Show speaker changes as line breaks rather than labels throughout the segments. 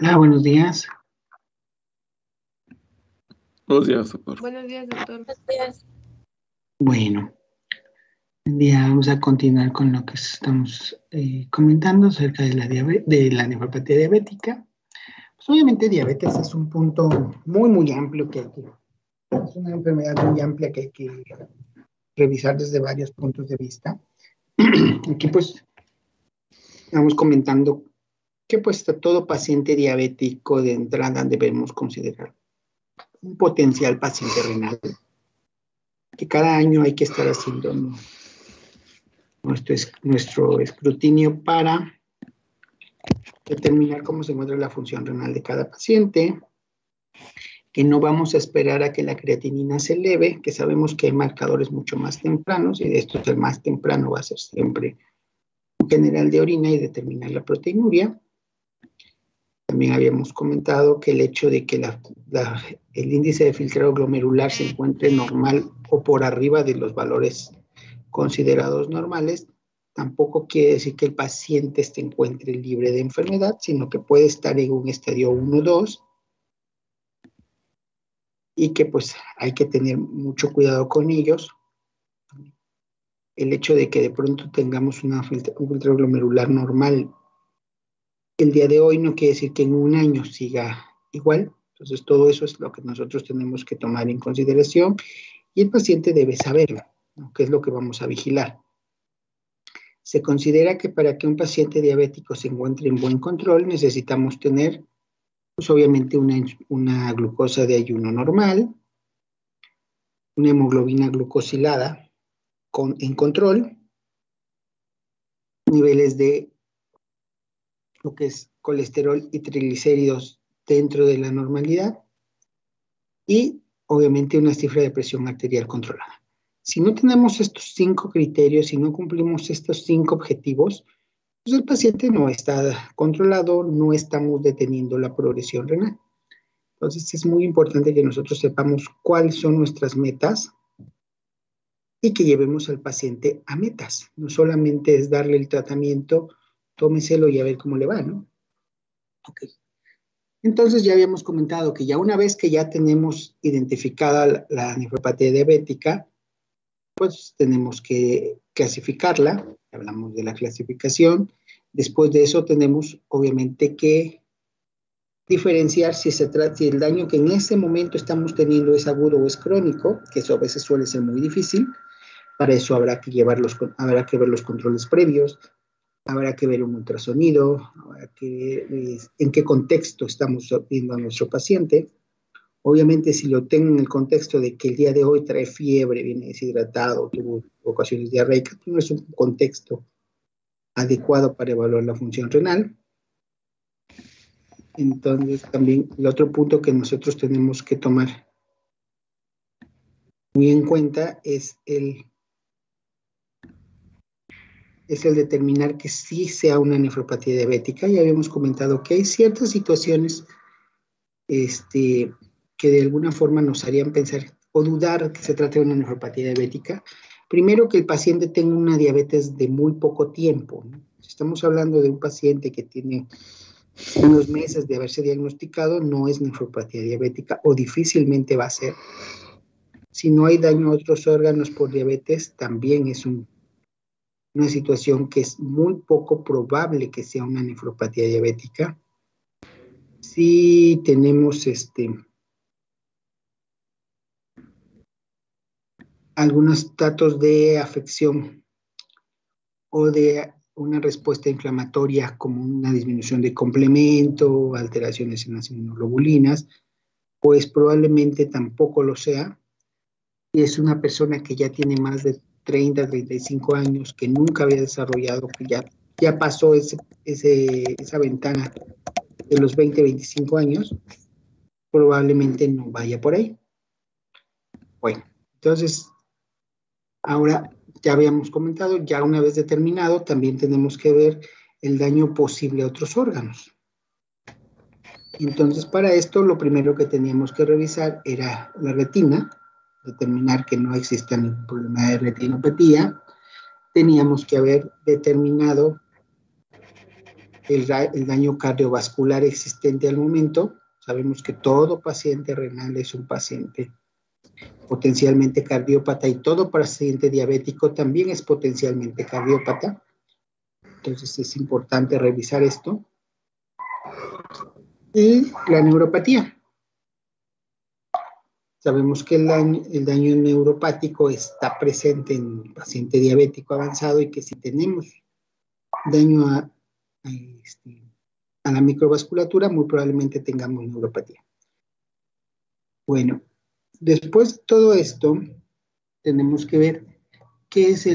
Hola, buenos días.
Buenos días, doctor.
Buenos días, doctor.
Bueno, el día vamos a continuar con lo que estamos comentando acerca de de la nefropatía diabética. Pues obviamente diabetes es un punto muy amplio es una enfermedad muy amplia que hay que revisar desde varios puntos de vista. Aquí pues estamos comentando que pues a todo paciente diabético de entrada debemos considerar un potencial paciente renal, que cada año hay que estar haciendo nuestro escrutinio para determinar cómo se encuentra la función renal de cada paciente, que no vamos a esperar a que la creatinina se eleve, que sabemos que hay marcadores mucho más tempranos, y de estos el más temprano va a ser siempre un general de orina y determinar la proteinuria. También habíamos comentado que el hecho de que el índice de filtrado glomerular se encuentre normal o por arriba de los valores considerados normales, tampoco quiere decir que el paciente se encuentre libre de enfermedad, sino que puede estar en un estadio 1 o 2 y que pues hay que tener mucho cuidado con ellos. El hecho de que de pronto tengamos un filtrado glomerular normal el día de hoy no quiere decir que en un año siga igual. Entonces todo eso es lo que nosotros tenemos que tomar en consideración y el paciente debe saberlo, ¿no? ¿Qué es lo que vamos a vigilar? Se considera que para que un paciente diabético se encuentre en buen control necesitamos tener, pues obviamente, una glucosa de ayuno normal, una hemoglobina glucosilada en control, niveles de lo que es colesterol y triglicéridos dentro de la normalidad y obviamente una cifra de presión arterial controlada. Si no tenemos estos 5 criterios, si no cumplimos estos 5 objetivos, pues el paciente no está controlado, no estamos deteniendo la progresión renal. Entonces es muy importante que nosotros sepamos cuáles son nuestras metas y que llevemos al paciente a metas. No solamente es darle el tratamiento, tómeselo y a ver cómo le va, ¿no? Ok. Entonces ya habíamos comentado que ya una vez que ya tenemos identificada la nefropatía diabética, pues tenemos que clasificarla, hablamos de la clasificación. Después de eso tenemos obviamente que diferenciar si el daño que en ese momento estamos teniendo es agudo o es crónico, que eso a veces suele ser muy difícil. Para eso habrá que ver los controles previos, habrá que ver un ultrasonido, habrá que ver en qué contexto estamos viendo a nuestro paciente. Obviamente, si lo tengo en el contexto de que el día de hoy trae fiebre, viene deshidratado, tuvo ocasiones diarreicas, pues no es un contexto adecuado para evaluar la función renal. Entonces, también el otro punto que nosotros tenemos que tomar muy en cuenta es el determinar que sí sea una nefropatía diabética. Ya habíamos comentado que hay ciertas situaciones que de alguna forma nos harían pensar o dudar que se trate de una nefropatía diabética. Primero, que el paciente tenga una diabetes de muy poco tiempo, ¿no? Si estamos hablando de un paciente que tiene unos meses de haberse diagnosticado, no es nefropatía diabética o difícilmente va a ser. Si no hay daño a otros órganos por diabetes, también es una situación que es muy poco probable que sea una nefropatía diabética. Si tenemos algunos datos de afección o de una respuesta inflamatoria como una disminución de complemento, alteraciones en las inmunoglobulinas, pues probablemente tampoco lo sea. Y es una persona que ya tiene más de 30, 35 años, que nunca había desarrollado, que ya pasó esa ventana de los 20, 25 años, probablemente no vaya por ahí. Bueno, entonces, ahora ya habíamos comentado, ya una vez determinado, también tenemos que ver el daño posible a otros órganos. Entonces, para esto, lo primero que teníamos que revisar era la retina, determinar que no exista ningún problema de retinopatía. Teníamos que haber determinado el daño cardiovascular existente al momento. Sabemos que todo paciente renal es un paciente potencialmente cardiópata y todo paciente diabético también es potencialmente cardiópata. Entonces es importante revisar esto. Y la neuropatía. Sabemos que el daño neuropático está presente en el paciente diabético avanzado y que si tenemos daño a la microvasculatura, muy probablemente tengamos neuropatía. Bueno, después de todo esto, tenemos que ver qué es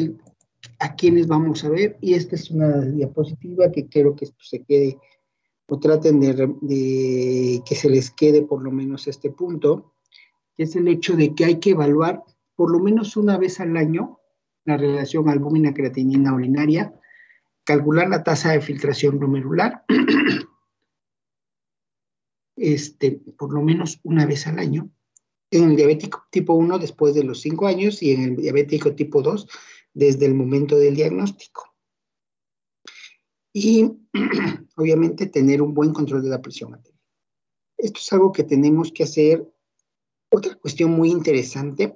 a quiénes vamos a ver, y esta es una diapositiva que quiero que se quede, o traten de que se les quede por lo menos este punto, que es el hecho de que hay que evaluar por lo menos una vez al año la relación albúmina-creatinina urinaria, calcular la tasa de filtración glomerular, por lo menos una vez al año, en el diabético tipo 1 después de los 5 años y en el diabético tipo 2 desde el momento del diagnóstico. Y obviamente tener un buen control de la presión arterial. Esto es algo que tenemos que hacer. Otra cuestión muy interesante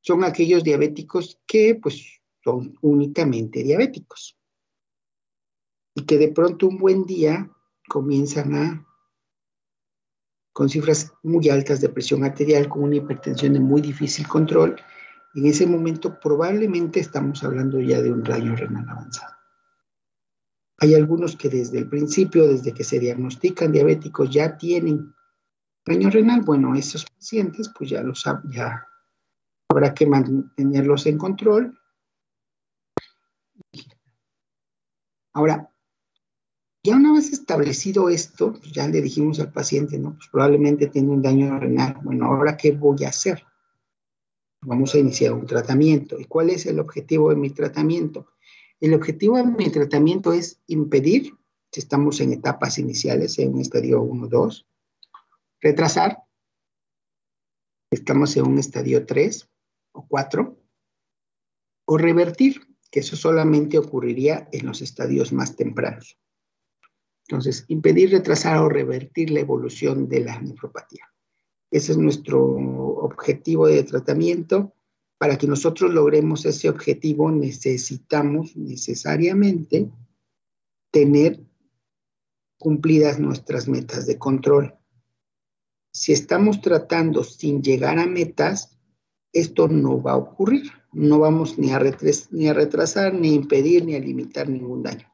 son aquellos diabéticos que pues son únicamente diabéticos y que de pronto un buen día comienzan con cifras muy altas de presión arterial, con una hipertensión de muy difícil control. En ese momento probablemente estamos hablando ya de un daño renal avanzado. Hay algunos que desde el principio, desde que se diagnostican diabéticos, ya tienen daño renal. Bueno, esos pacientes pues ya habrá que mantenerlos en control. Ahora, ya una vez establecido esto, pues ya le dijimos al paciente, ¿no? Pues probablemente tiene un daño renal. Bueno, ¿ahora qué voy a hacer? Vamos a iniciar un tratamiento. ¿Y cuál es el objetivo de mi tratamiento? El objetivo de mi tratamiento es impedir, si estamos en etapas iniciales, en un estadio 1, 2, retrasar, estamos en un estadio 3 o 4, o revertir, que eso solamente ocurriría en los estadios más tempranos. Entonces, impedir, retrasar o revertir la evolución de la nefropatía. Ese es nuestro objetivo de tratamiento. Para que nosotros logremos ese objetivo, necesitamos necesariamente tener cumplidas nuestras metas de control. Si estamos tratando sin llegar a metas, esto no va a ocurrir. No vamos ni a retrasar, ni a impedir, ni a limitar ningún daño.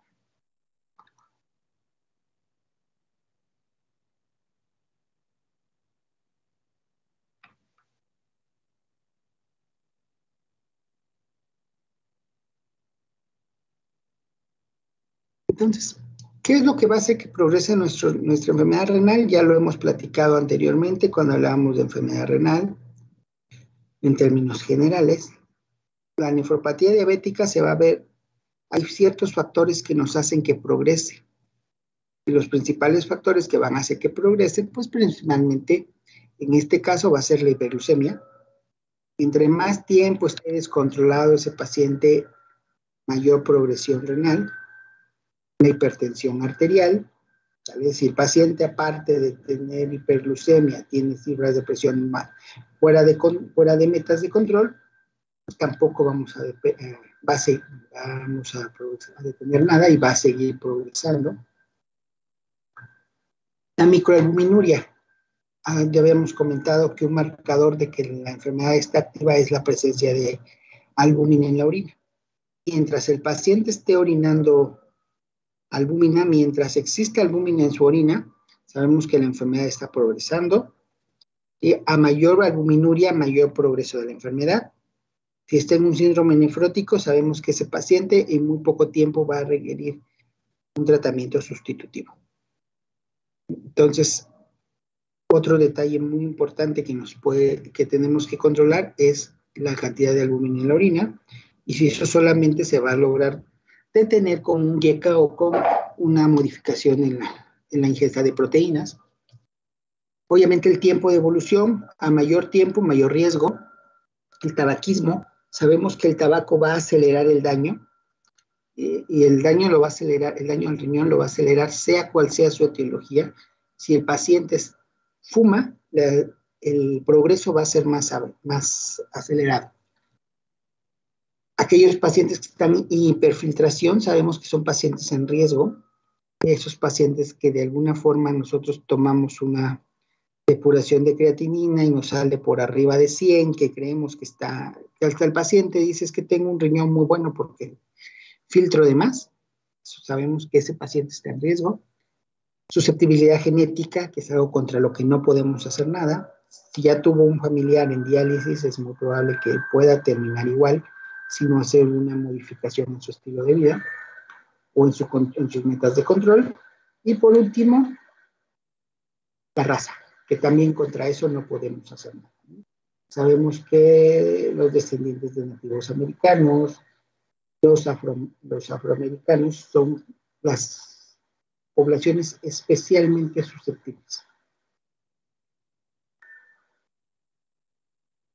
Entonces, ¿qué es lo que va a hacer que progrese nuestra enfermedad renal? Ya lo hemos platicado anteriormente cuando hablábamos de enfermedad renal. En términos generales, la nefropatía diabética se va a ver, hay ciertos factores que nos hacen que progrese. Y los principales factores que van a hacer que progrese, pues principalmente, en este caso va a ser la hiperglucemia. Entre más tiempo esté descontrolado ese paciente, mayor progresión renal. La hipertensión arterial, es decir, el paciente aparte de tener hiperglucemia, tiene cifras de presión fuera de metas de control, pues tampoco vamos a detener nada y va a seguir progresando. La microalbuminuria. Ya habíamos comentado que un marcador de que la enfermedad está activa es la presencia de albúmina en la orina. Mientras el paciente esté orinando albúmina, mientras existe albúmina en su orina, sabemos que la enfermedad está progresando. Y a mayor albuminuria, mayor progreso de la enfermedad. Si está en un síndrome nefrótico, sabemos que ese paciente en muy poco tiempo va a requerir un tratamiento sustitutivo. Entonces, otro detalle muy importante que tenemos que controlar es la cantidad de albúmina en la orina, y si eso solamente se va a lograr detener con un YECA o con una modificación en la ingesta de proteínas. Obviamente el tiempo de evolución, a mayor tiempo, mayor riesgo. El tabaquismo, sabemos que el tabaco va a acelerar el daño. y el daño lo va a acelerar, el daño al riñón lo va a acelerar, sea cual sea su etiología. Si el paciente fuma, el progreso va a ser más acelerado. Aquellos pacientes que están en hiperfiltración, sabemos que son pacientes en riesgo. Esos pacientes que de alguna forma nosotros tomamos una depuración de creatinina y nos sale por arriba de 100, que creemos que está, que hasta el paciente dice es que tengo un riñón muy bueno porque filtro de más. Sabemos que ese paciente está en riesgo. Susceptibilidad genética, que es algo contra lo que no podemos hacer nada. Si ya tuvo un familiar en diálisis, es muy probable que pueda terminar igual, si no hacer una modificación en su estilo de vida o en sus metas de control. Y por último, la raza, que también contra eso no podemos hacer nada. Sabemos que los descendientes de nativos americanos, los afroamericanos son las poblaciones especialmente susceptibles.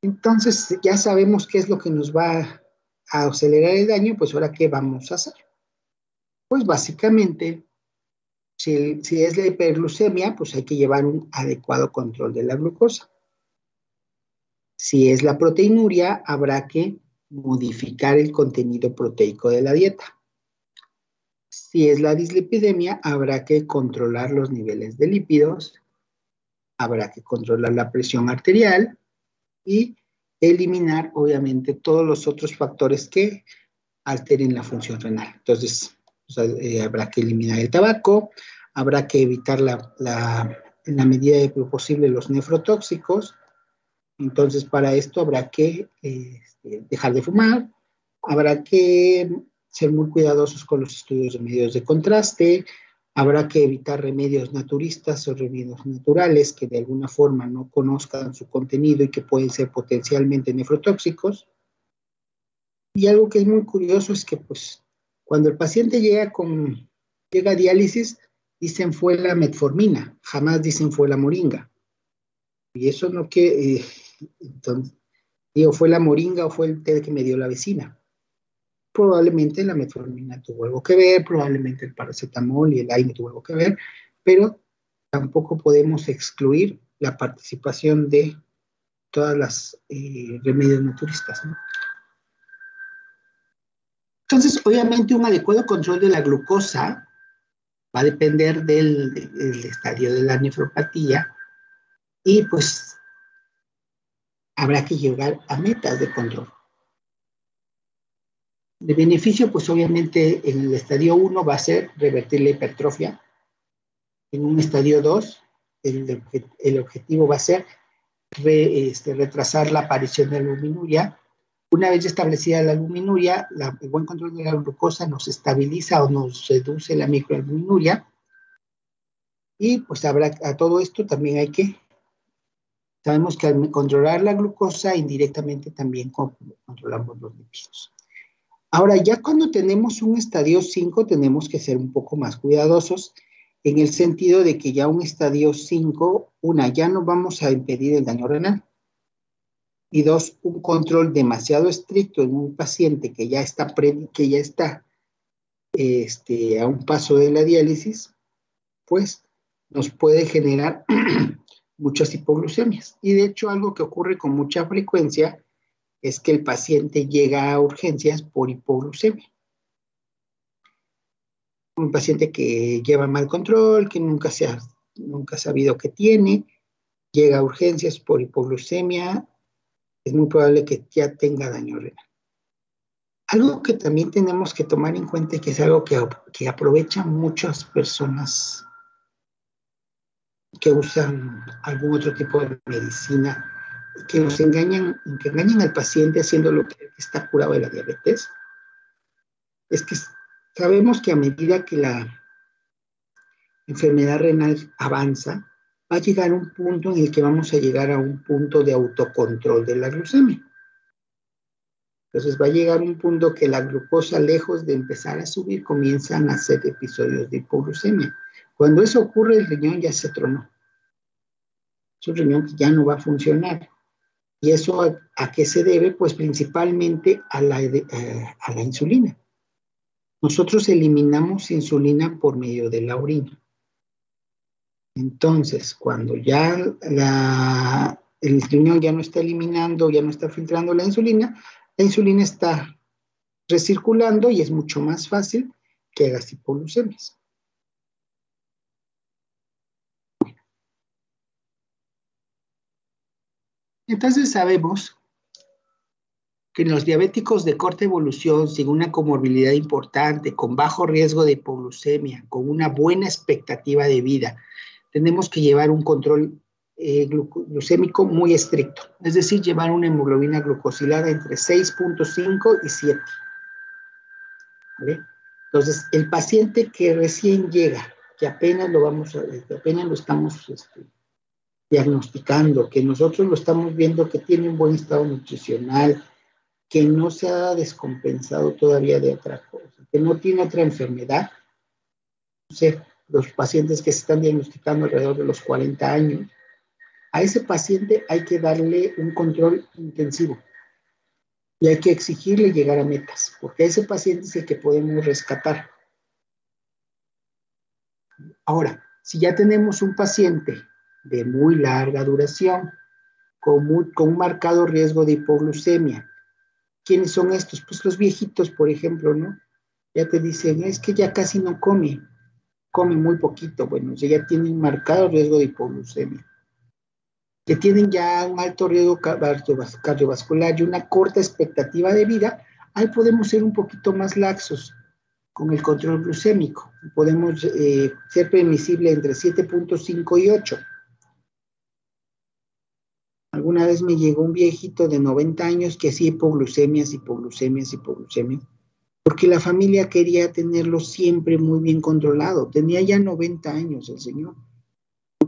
Entonces, ya sabemos qué es lo que nos va a acelerar el daño, pues ahora, ¿qué vamos a hacer? Pues básicamente, si es la hiperglucemia, pues hay que llevar un adecuado control de la glucosa. Si es la proteinuria, habrá que modificar el contenido proteico de la dieta. Si es la dislipidemia, habrá que controlar los niveles de lípidos, habrá que controlar la presión arterial y eliminar, obviamente, todos los otros factores que alteren la función renal. Entonces, habrá que eliminar el tabaco, habrá que evitar en la medida de lo posible los nefrotóxicos. Entonces, para esto habrá que dejar de fumar, habrá que ser muy cuidadosos con los estudios de medios de contraste, habrá que evitar remedios naturistas o remedios naturales que de alguna forma no conozcan su contenido y que pueden ser potencialmente nefrotóxicos. Y algo que es muy curioso es que, pues, cuando el paciente llega a diálisis, dicen fue la metformina, jamás dicen fue la moringa. Y eso no que, entonces, digo, fue la moringa o fue el té que me dio la vecina. Probablemente la metformina tuvo algo que ver, probablemente el paracetamol y el AINE tuvo algo que ver, pero tampoco podemos excluir la participación de todas las remedios naturistas, ¿no? Entonces, obviamente, un adecuado control de la glucosa va a depender del estadio de la nefropatía y pues habrá que llegar a metas de control. De beneficio, pues obviamente en el estadio 1 va a ser revertir la hipertrofia. En un estadio 2, el objetivo va a ser retrasar la aparición de la albuminuria. Una vez establecida la albuminuria, el buen control de la glucosa nos estabiliza o nos reduce la microalbuminuria. Y pues a todo esto también sabemos que al controlar la glucosa, indirectamente también controlamos los lípidos. Ahora, ya cuando tenemos un estadio 5, tenemos que ser un poco más cuidadosos en el sentido de que ya un estadio 5, ya no vamos a impedir el daño renal. Y 2, un control demasiado estricto en un paciente que ya está a un paso de la diálisis, pues nos puede generar muchas hipoglucemias. Y de hecho, algo que ocurre con mucha frecuencia es que el paciente llega a urgencias por hipoglucemia. Un paciente que lleva mal control, que nunca ha sabido que tiene, llega a urgencias por hipoglucemia, es muy probable que ya tenga daño renal. Algo que también tenemos que tomar en cuenta y que es algo que aprovechan muchas personas que usan algún otro tipo de medicina, que engañan al paciente haciendo lo que está curado de la diabetes, es que sabemos que a medida que la enfermedad renal avanza, va a llegar un punto en el que vamos a llegar a un punto de autocontrol de la glucemia. Entonces va a llegar un punto que la glucosa, lejos de empezar a subir, comienzan a hacer episodios de hipoglucemia. Cuando eso ocurre, el riñón ya se tronó. Es un riñón que ya no va a funcionar. ¿Y eso a qué se debe? Pues principalmente a la insulina. nosotros eliminamos insulina por medio de la orina. Entonces, cuando ya el riñón ya no está eliminando, ya no está filtrando la insulina está recirculando y es mucho más fácil que hagas hipoglucemias. Entonces sabemos que en los diabéticos de corta evolución, sin una comorbilidad importante, con bajo riesgo de hipoglucemia, con una buena expectativa de vida, tenemos que llevar un control glucémico muy estricto, es decir, llevar una hemoglobina glucosilada entre 6.5 y 7. ¿Vale? Entonces, el paciente que recién llega, que apenas lo estamos diagnosticando, que nosotros lo estamos viendo que tiene un buen estado nutricional, que no se ha descompensado todavía de otra cosa, que no tiene otra enfermedad, no sé, los pacientes que se están diagnosticando alrededor de los 40 años, a ese paciente hay que darle un control intensivo y hay que exigirle llegar a metas, porque ese paciente es el que podemos rescatar. Ahora, si ya tenemos un paciente de muy larga duración, con un marcado riesgo de hipoglucemia, ¿quiénes son estos? Pues los viejitos, por ejemplo, ¿no? Ya te dicen, es que ya casi no come muy poquito. Bueno, ya tienen marcado riesgo de hipoglucemia. Que tienen ya un alto riesgo cardiovascular y una corta expectativa de vida, ahí podemos ser un poquito más laxos con el control glucémico. Podemos ser permisible entre 7.5 y 8. Alguna vez me llegó un viejito de 90 años que hacía hipoglucemias, porque la familia quería tenerlo siempre muy bien controlado. Tenía ya 90 años el señor.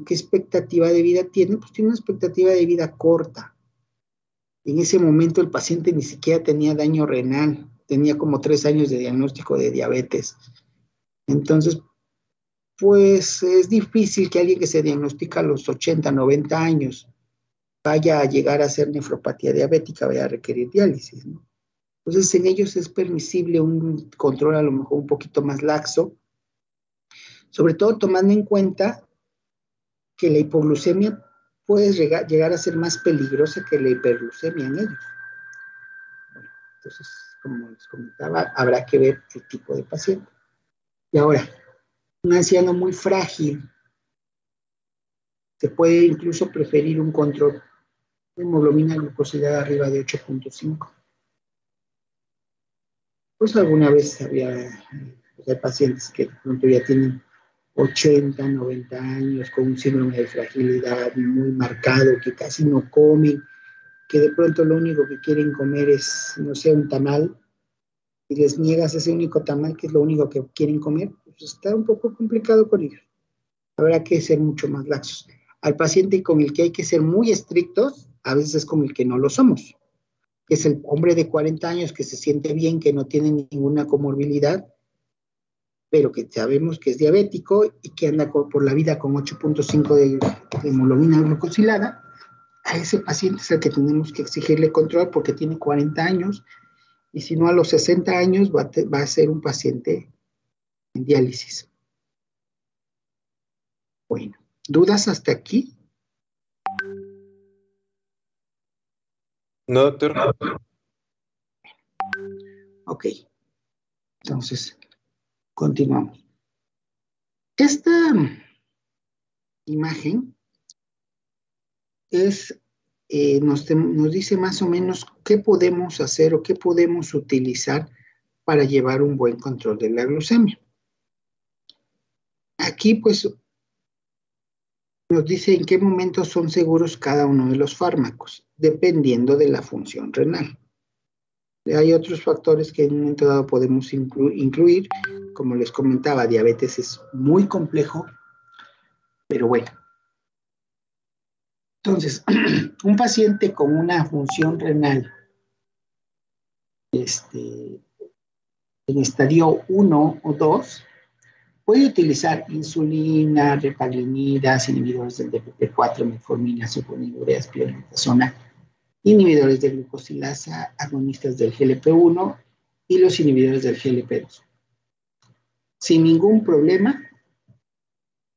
¿Qué expectativa de vida tiene? Pues tiene una expectativa de vida corta. En ese momento el paciente ni siquiera tenía daño renal, tenía como 3 años de diagnóstico de diabetes. Entonces, pues es difícil que alguien que se diagnostica a los 80, 90 años vaya a llegar a ser nefropatía diabética, vaya a requerir diálisis, ¿no? Entonces, en ellos es permisible un control a lo mejor un poquito más laxo, sobre todo tomando en cuenta que la hipoglucemia puede llegar a ser más peligrosa que la hiperglucemia en ellos. Bueno, entonces, como les comentaba, habrá que ver el tipo de paciente. Y ahora, un anciano muy frágil, se puede incluso preferir un control de hemoglobina glucosilada arriba de 8.5. Pues alguna vez había pacientes que de pronto ya tienen 80, 90 años con un síndrome de fragilidad muy marcado, que casi no comen, que de pronto lo único que quieren comer es, no sé, un tamal, y les niegas ese único tamal que es lo único que quieren comer, pues está un poco complicado con ellos. Habrá que ser mucho más laxos. Al paciente con el que hay que ser muy estrictos, a veces es con el que no lo somos, que es el hombre de 40 años que se siente bien, que no tiene ninguna comorbilidad, pero que sabemos que es diabético y que anda por la vida con 8.5 de hemoglobina glucosilada. A ese paciente es el que tenemos que exigirle control porque tiene 40 años y si no a los 60 años va a ser un paciente en diálisis. Bueno, ¿dudas hasta aquí?
No, doctor.
Ok, entonces continuamos. Esta imagen nos dice más o menos qué podemos hacer o qué podemos utilizar para llevar un buen control de la glucemia. Aquí pues nos dice en qué momentos son seguros cada uno de los fármacos, dependiendo de la función renal. Hay otros factores que en un momento dado podemos incluir, como les comentaba, diabetes es muy complejo, pero bueno. Entonces, un paciente con una función renal en estadio 1 o 2 puede utilizar insulina, repaglinidas, inhibidores del DPP4, metformina, sulfonilureas, pioglitazona, inhibidores de glucosilasa, agonistas del GLP-1 y los inhibidores del GLP-2. sin ningún problema,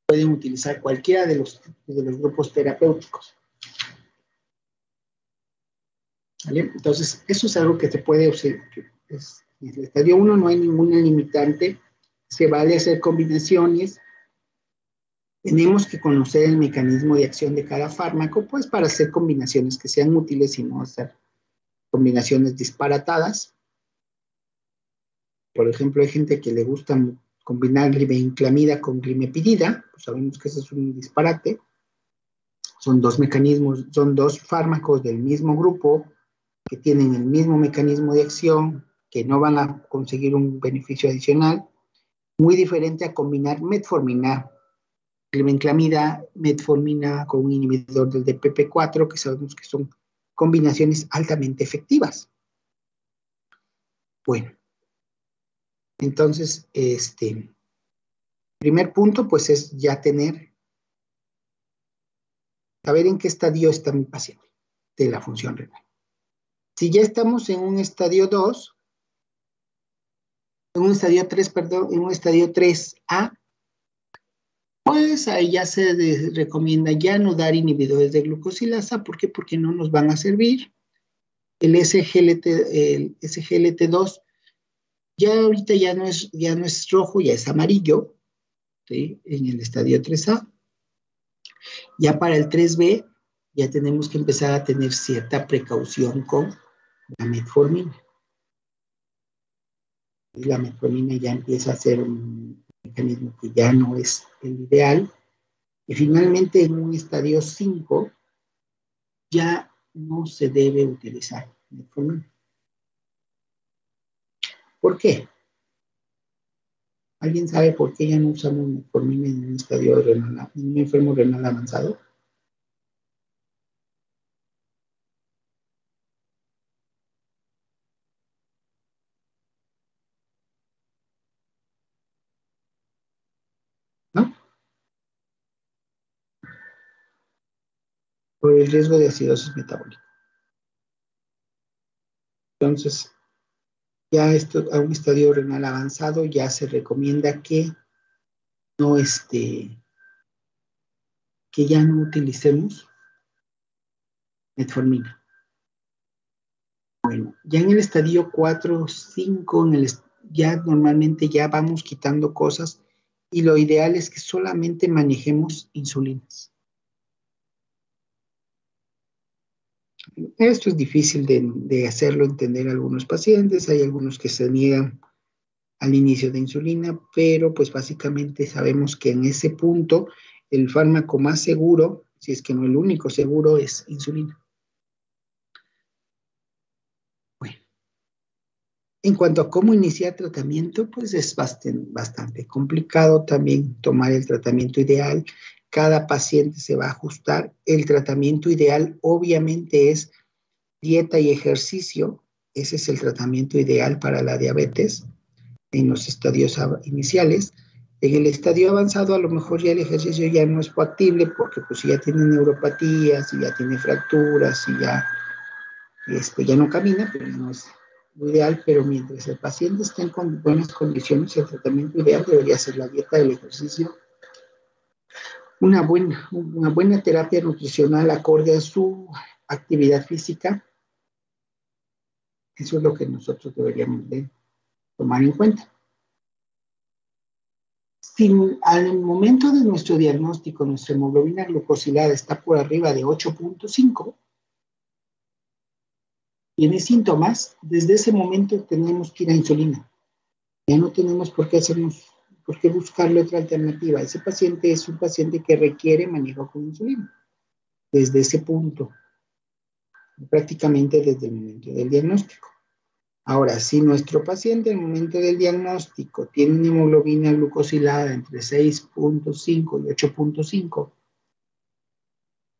pueden utilizar cualquiera de los grupos terapéuticos. ¿Vale? Entonces, eso es algo que se puede observar. En el estadio 1 no hay ninguna limitante, se vale hacer combinaciones. Tenemos que conocer el mecanismo de acción de cada fármaco, pues para hacer combinaciones que sean útiles y no hacer combinaciones disparatadas. Por ejemplo, hay gente que le gusta combinar glibenclamida con glimepirida, pues sabemos que ese es un disparate. Son dos mecanismos, son dos fármacos del mismo grupo que tienen el mismo mecanismo de acción, que no van a conseguir un beneficio adicional. Muy diferente a combinar metformina, glibenclamida, metformina con un inhibidor del DPP4, que sabemos que son combinaciones altamente efectivas. Bueno, entonces, primer punto, pues es ya saber en qué estadio está mi paciente de la función renal. Si ya estamos en un estadio 2, en un estadio 3, perdón, en un estadio 3A, pues ahí ya se recomienda ya no dar inhibidores de glucosilasa. ¿Por qué? Porque no nos van a servir. El SGLT2 ya ahorita ya no es rojo, ya es amarillo, ¿sí? En el estadio 3A. Ya para el 3B ya tenemos que empezar a tener cierta precaución con la metformina. Y la metformina ya empieza a ser un mecanismo que ya no es el ideal. Y finalmente en un estadio 5 ya no se debe utilizar metformina. ¿Por qué? ¿Alguien sabe por qué ya no usamos metformina en un estadio renal, en un enfermo renal avanzado? ¿No? Por el riesgo de acidosis metabólica. Entonces, ya a un estadio renal avanzado ya se recomienda que no que ya no utilicemos metformina. Bueno, ya en el estadio 4 o 5, ya normalmente ya vamos quitando cosas y lo ideal es que solamente manejemos insulinas. Esto es difícil de hacerlo entender a algunos pacientes, hay algunos que se niegan al inicio de insulina, pero pues básicamente sabemos que en ese punto el fármaco más seguro, si es que no el único seguro, es insulina. Bueno, en cuanto a cómo iniciar tratamiento, pues es bastante complicado también tomar el tratamiento ideal. Cada paciente se va a ajustar. El tratamiento ideal obviamente es dieta y ejercicio. Ese es el tratamiento ideal para la diabetes en los estadios iniciales. En el estadio avanzado a lo mejor ya el ejercicio ya no es factible porque pues ya tiene neuropatías, y ya tiene fracturas, y ya no camina, pero no es lo ideal. Pero mientras el paciente esté en buenas condiciones, el tratamiento ideal debería ser la dieta, el ejercicio, una buena terapia nutricional acorde a su actividad física. Eso es lo que nosotros deberíamos de tomar en cuenta. Si al momento de nuestro diagnóstico nuestra hemoglobina glucosilada está por arriba de 8.5, tiene síntomas, desde ese momento tenemos que ir a insulina. Ya no tenemos por qué buscarle otra alternativa. Ese paciente es un paciente que requiere manejo con insulina. Desde ese punto, prácticamente desde el momento del diagnóstico. Ahora, si nuestro paciente al momento del diagnóstico tiene una hemoglobina glucosilada entre 6.5 y 8.5,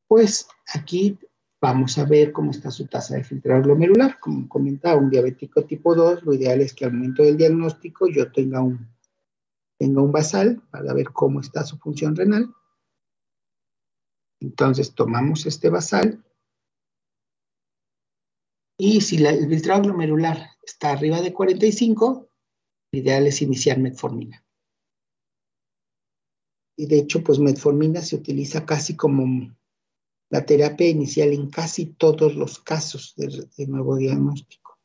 pues aquí vamos a ver cómo está su tasa de filtrado glomerular. Como comentaba, un diabético tipo 2, lo ideal es que al momento del diagnóstico yo tenga un basal para ver cómo está su función renal. Entonces tomamos este basal y si el filtrado glomerular está arriba de 45, lo ideal es iniciar metformina. y de hecho, pues metformina se utiliza casi como la terapia inicial en casi todos los casos de nuevo diagnóstico.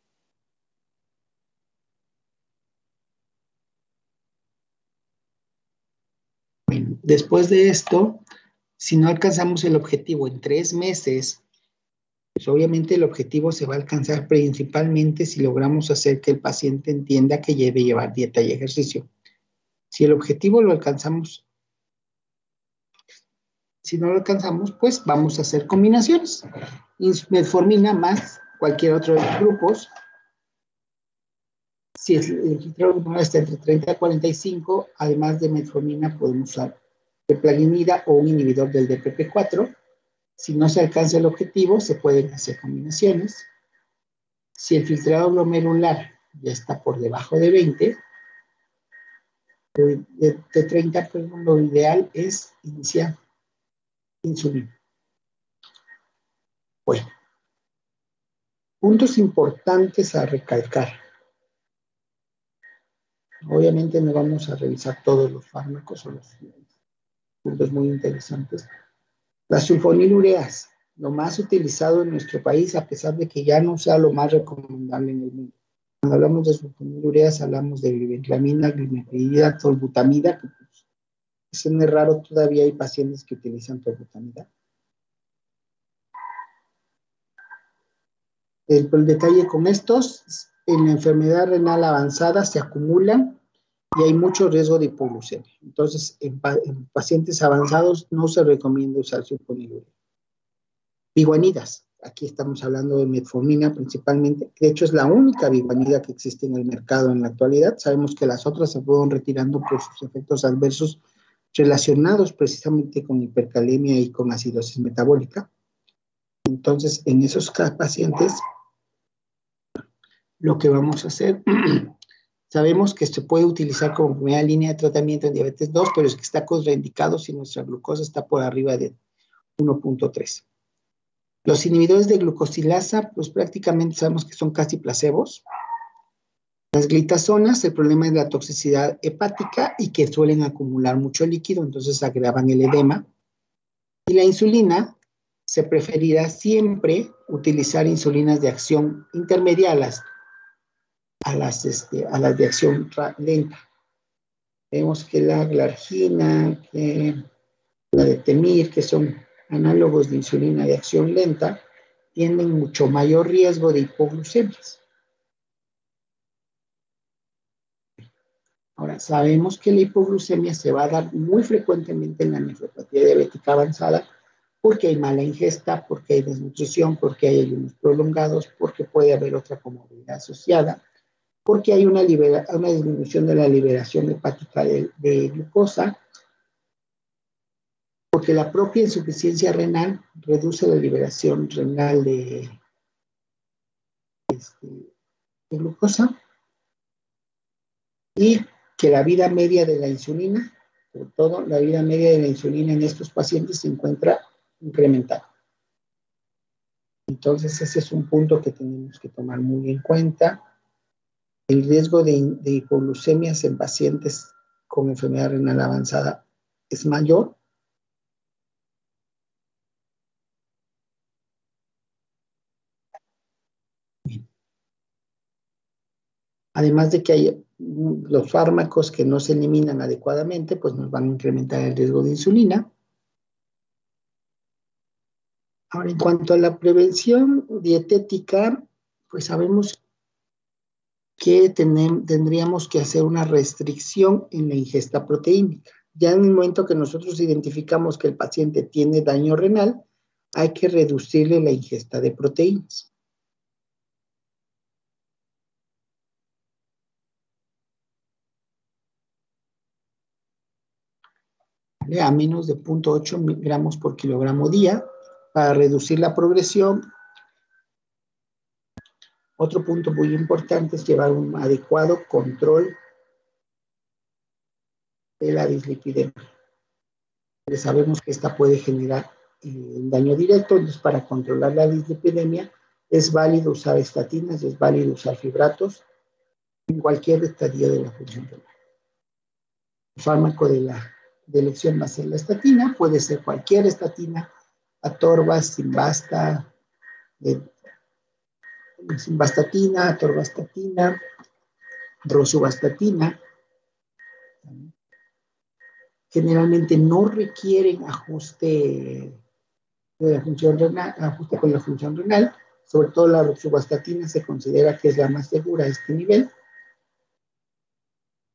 Bueno, después de esto, si no alcanzamos el objetivo en 3 meses, pues obviamente el objetivo se va a alcanzar principalmente si logramos hacer que el paciente entienda que debe llevar dieta y ejercicio. Si el objetivo lo alcanzamos, si no lo alcanzamos, pues vamos a hacer combinaciones. Metformina más cualquier otro de los grupos. Si el filtrado está entre 30 y 45, además de metformina podemos usar peplaginida o un inhibidor del DPP4. Si no se alcanza el objetivo, se pueden hacer combinaciones. Si el filtrado glomerular ya está por debajo de 20, de 30, pues lo ideal es iniciar insulina. Bueno, puntos importantes a recalcar. Obviamente no vamos a revisar todos los fármacos o los puntos muy interesantes. Las sulfonilureas, lo más utilizado en nuestro país, a pesar de que ya no sea lo más recomendable en el mundo. Cuando hablamos de sulfonilureas, hablamos de glibenclamina, glimetrida, tolbutamida, que pues, eso no es raro, todavía hay pacientes que utilizan tolbutamida. El detalle con estos, en la enfermedad renal avanzada se acumulan y hay mucho riesgo de hipoglucemia. Entonces, en pacientes avanzados no se recomienda usar sulfonilurea. Biguanidas, aquí estamos hablando de metformina principalmente, de hecho es la única biguanida que existe en el mercado en la actualidad. Sabemos que las otras se fueron retirando por sus efectos adversos relacionados precisamente con hipercalemia y con acidosis metabólica. Entonces, en esos pacientes, lo que vamos a hacer, sabemos que se puede utilizar como primera línea de tratamiento en diabetes 2, pero es que está contraindicado si nuestra glucosa está por arriba de 1.3. Los inhibidores de glucosilasa, pues prácticamente sabemos que son casi placebos. Las glitazonas, el problema es la toxicidad hepática y que suelen acumular mucho líquido, entonces agravan el edema. Y la insulina, se preferirá siempre utilizar insulinas de acción intermedia a las de acción lenta. Vemos que la glargina, que la de Temir, que son análogos de insulina de acción lenta, tienen mucho mayor riesgo de hipoglucemias. Ahora, sabemos que la hipoglucemia se va a dar muy frecuentemente en la nefropatía diabética avanzada porque hay mala ingesta, porque hay desnutrición, porque hay ayunos prolongados, porque puede haber otra comorbilidad asociada, porque hay una disminución de la liberación hepática de glucosa, porque la propia insuficiencia renal reduce la liberación renal de glucosa, y que la vida media de la insulina, sobre todo la vida media de la insulina en estos pacientes se encuentra incrementada. Entonces ese es un punto que tenemos que tomar muy en cuenta. El riesgo de hipoglucemias en pacientes con enfermedad renal avanzada es mayor. Además de que hay los fármacos que no se eliminan adecuadamente, pues nos van a incrementar el riesgo de insulina. Ahora, en cuanto a la prevención dietética, pues sabemos que tendríamos que hacer una restricción en la ingesta proteínica. Ya en el momento que nosotros identificamos que el paciente tiene daño renal, hay que reducirle la ingesta de proteínas. A menos de 0.8 gramos por kilogramo día para reducir la progresión. Otro punto muy importante es llevar un adecuado control de la dislipidemia. Sabemos que esta puede generar daño directo, entonces para controlar la dislipidemia es válido usar estatinas, es válido usar fibratos en cualquier estadio de la función renal. El fármaco de la de elección va a ser la estatina, puede ser cualquier estatina, atorvas, simvastatina, atorvastatina, rosuvastatina. Generalmente no requieren ajuste de la función renal, ajuste con la función renal, sobre todo la rosuvastatina se considera que es la más segura a este nivel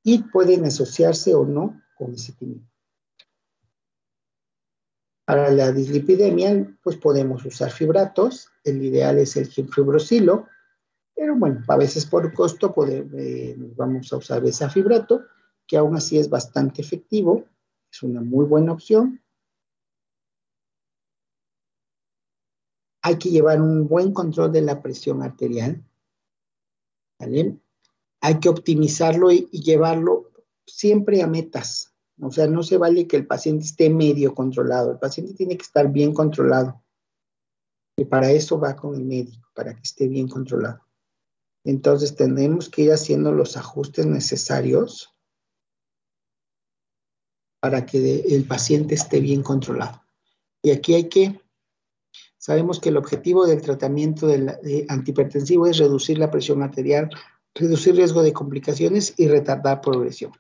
y pueden asociarse o no con ezetimibe. Para la dislipidemia, pues podemos usar fibratos, el ideal es el gemfibrosilo, pero bueno, a veces por costo vamos a usar bezafibrato, que aún así es bastante efectivo, es una muy buena opción. Hay que llevar un buen control de la presión arterial, ¿vale? Hay que optimizarlo y llevarlo siempre a metas. O sea, no se vale que el paciente esté medio controlado, el paciente tiene que estar bien controlado. Y para eso va con el médico, para que esté bien controlado. Entonces tenemos que ir haciendo los ajustes necesarios para que el paciente esté bien controlado. Y aquí sabemos que el objetivo del tratamiento antihipertensivo es reducir la presión arterial, reducir riesgo de complicaciones y retardar progresión.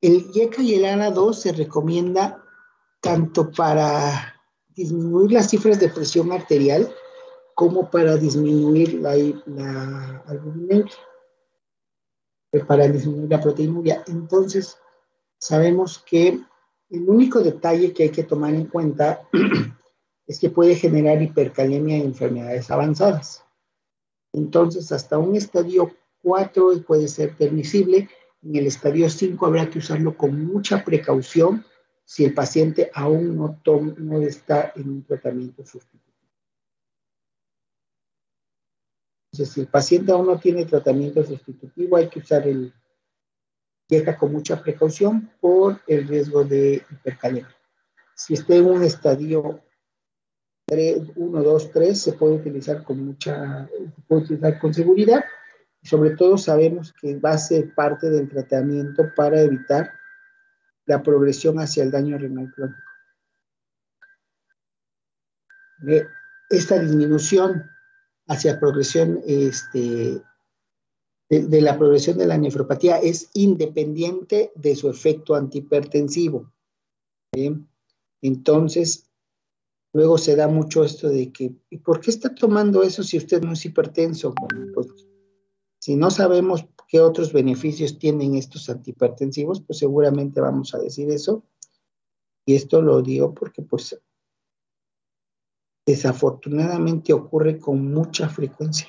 El YECA y el ARA2 se recomienda tanto para disminuir las cifras de presión arterial como para disminuir la albuminuria, para disminuir la proteinuria. Entonces, sabemos que el único detalle que hay que tomar en cuenta es que puede generar hipercalemia en enfermedades avanzadas. Entonces, hasta un estadio 4 puede ser permisible. En el estadio 5 habrá que usarlo con mucha precaución si el paciente aún no está en un tratamiento sustitutivo. Entonces, si el paciente aún no tiene tratamiento sustitutivo, hay que usar el YECA con mucha precaución por el riesgo de hipercalemia. Si está en un estadio 1, 2, 3, se puede utilizar con seguridad. Sobre todo sabemos que va a ser parte del tratamiento para evitar la progresión hacia el daño renal crónico. Esta disminución hacia progresión de la progresión de la nefropatía es independiente de su efecto antihipertensivo. ¿Bien? Entonces, luego se da mucho esto de que, ¿y por qué está tomando eso si usted no es hipertenso? Bueno, pues si no sabemos qué otros beneficios tienen estos antihipertensivos, pues seguramente vamos a decir eso. Y esto lo digo porque, pues, desafortunadamente ocurre con mucha frecuencia.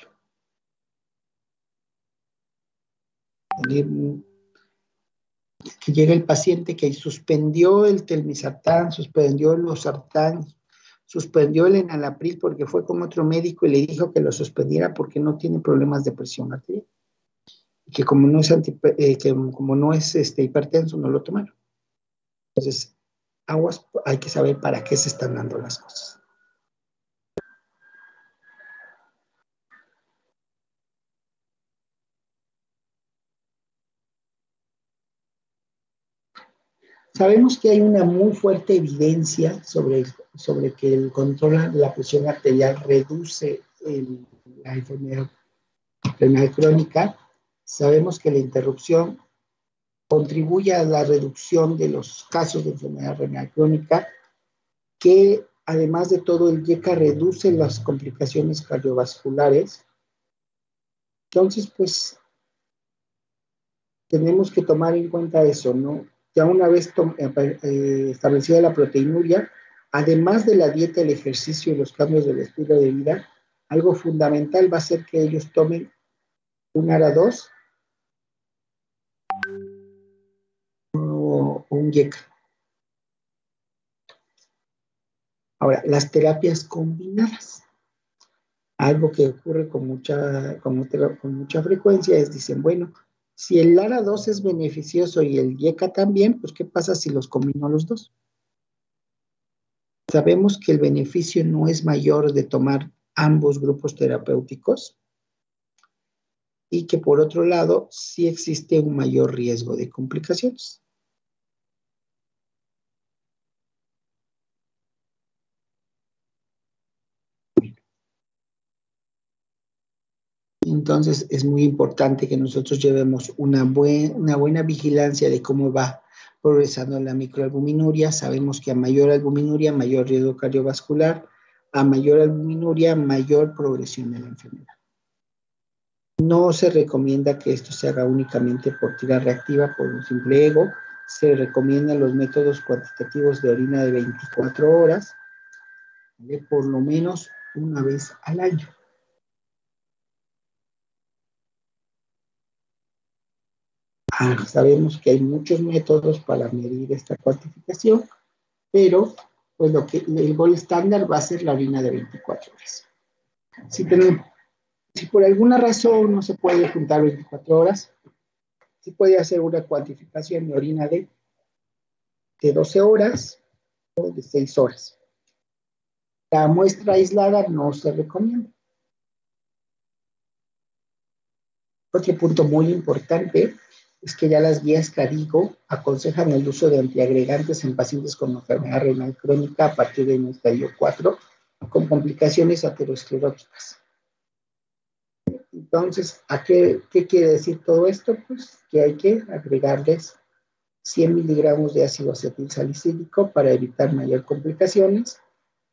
Que llega el paciente que suspendió el telmisartán, suspendió el losartán, suspendió el enalapril porque fue con otro médico y le dijo que lo suspendiera porque no tiene problemas de presión arterial. Y que como no es, hipertenso, no lo tomaron. Entonces, aguas, hay que saber para qué se están dando las cosas. Sabemos que hay una muy fuerte evidencia sobre que el control de la presión arterial reduce la enfermedad renal crónica. Sabemos que la interrupción contribuye a la reducción de los casos de enfermedad renal crónica, que además de todo el YECA reduce las complicaciones cardiovasculares. Entonces, pues, tenemos que tomar en cuenta eso, ¿no? Ya una vez establecida la proteinuria, además de la dieta, el ejercicio y los cambios del estilo de vida, algo fundamental va a ser que ellos tomen un ARA2 o un YECA. Ahora, las terapias combinadas. Algo que ocurre con mucha frecuencia es, dicen, bueno, si el ARA2 es beneficioso y el YECA también, pues ¿qué pasa si los combino los dos? Sabemos que el beneficio no es mayor de tomar ambos grupos terapéuticos. y que por otro lado sí existe un mayor riesgo de complicaciones. Entonces es muy importante que nosotros llevemos una buena vigilancia de cómo va progresando la microalbuminuria. Sabemos que a mayor albuminuria, mayor riesgo cardiovascular, a mayor albuminuria, mayor progresión de la enfermedad. No se recomienda que esto se haga únicamente por tira reactiva, por un simple ego. Se recomiendan los métodos cuantitativos de orina de 24 horas, de por lo menos una vez al año. Sabemos que hay muchos métodos para medir esta cuantificación, pero pues el gol estándar va a ser la orina de 24 horas. Si por alguna razón no se puede juntar 24 horas, sí puede hacer una cuantificación de orina de 12 horas o de 6 horas. La muestra aislada no se recomienda. Otro punto muy importante es que ya las guías CADIGO aconsejan el uso de antiagregantes en pacientes con enfermedad renal crónica a partir de un estadio 4 con complicaciones ateroscleróticas. Entonces, ¿qué quiere decir todo esto? Pues que hay que agregarles 100 miligramos de ácido acetilsalicílico para evitar mayor complicaciones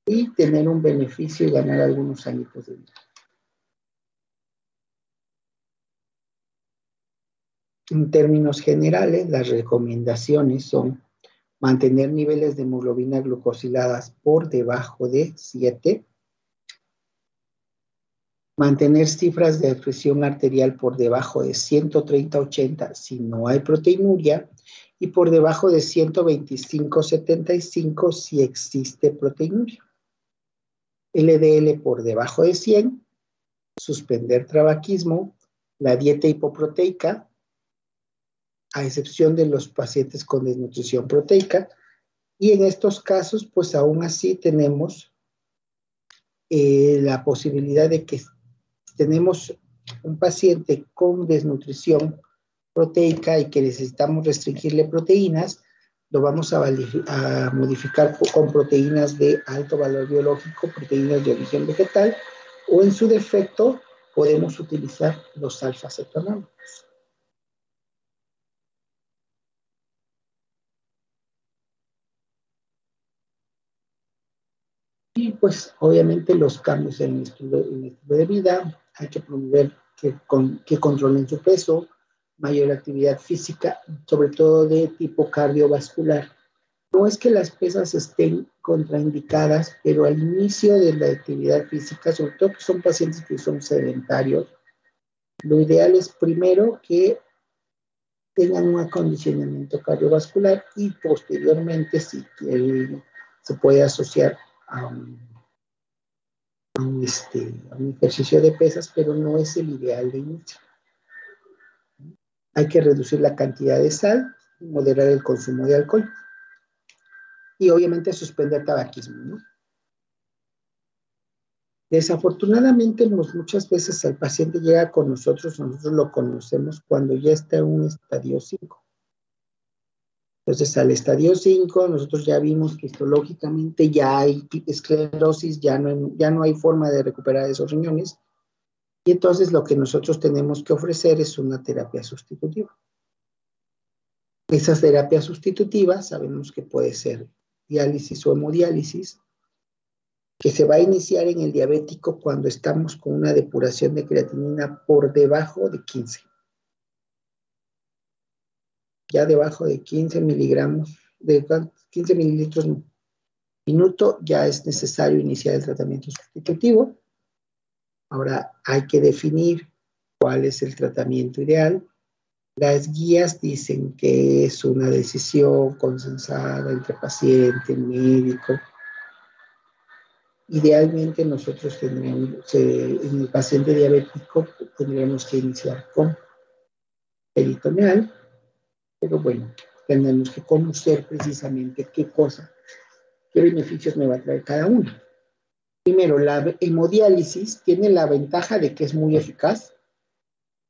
y tener un beneficio y ganar algunos añitos de vida. En términos generales, las recomendaciones son mantener niveles de hemoglobina glucosiladas por debajo de 7, mantener cifras de presión arterial por debajo de 130/80 si no hay proteinuria y por debajo de 125/75 si existe proteinuria. LDL por debajo de 100, suspender tabaquismo, la dieta hipoproteica, a excepción de los pacientes con desnutrición proteica, y en estos casos, pues aún así tenemos la posibilidad de que tenemos un paciente con desnutrición proteica y que necesitamos restringirle proteínas, lo vamos a modificar con proteínas de alto valor biológico, proteínas de origen vegetal, o en su defecto podemos utilizar los alfa-cetonámicos. Y pues obviamente los cambios en el estilo de vida, hay que promover que controlen su peso, mayor actividad física, sobre todo de tipo cardiovascular. No es que las pesas estén contraindicadas, pero al inicio de la actividad física, sobre todo que son pacientes que son sedentarios, lo ideal es primero que tengan un acondicionamiento cardiovascular y posteriormente, si se puede asociar a un ejercicio de pesas, pero no es el ideal de inicio. Hay que reducir la cantidad de sal y moderar el consumo de alcohol. Y obviamente suspender tabaquismo, ¿no? Desafortunadamente, muchas veces el paciente llega con nosotros lo conocemos cuando ya está en un estadio 5. Entonces, al estadio 5, nosotros ya vimos que histológicamente ya hay esclerosis, ya no hay forma de recuperar esos riñones. Y entonces lo que nosotros tenemos que ofrecer es una terapia sustitutiva. Esas terapias sustitutivas sabemos que puede ser diálisis o hemodiálisis, que se va a iniciar en el diabético cuando estamos con una depuración de creatinina por debajo de 15. Ya debajo de 15 miligramos, de 15 mililitros minuto, ya es necesario iniciar el tratamiento sustitutivo. Ahora hay que definir cuál es el tratamiento ideal. Las guías dicen que es una decisión consensada entre paciente, médico. Idealmente nosotros tendríamos, en el paciente diabético tendríamos que iniciar con peritoneal, pero bueno, tenemos que conocer precisamente qué beneficios me va a traer cada uno. Primero, la hemodiálisis tiene la ventaja de que es muy eficaz,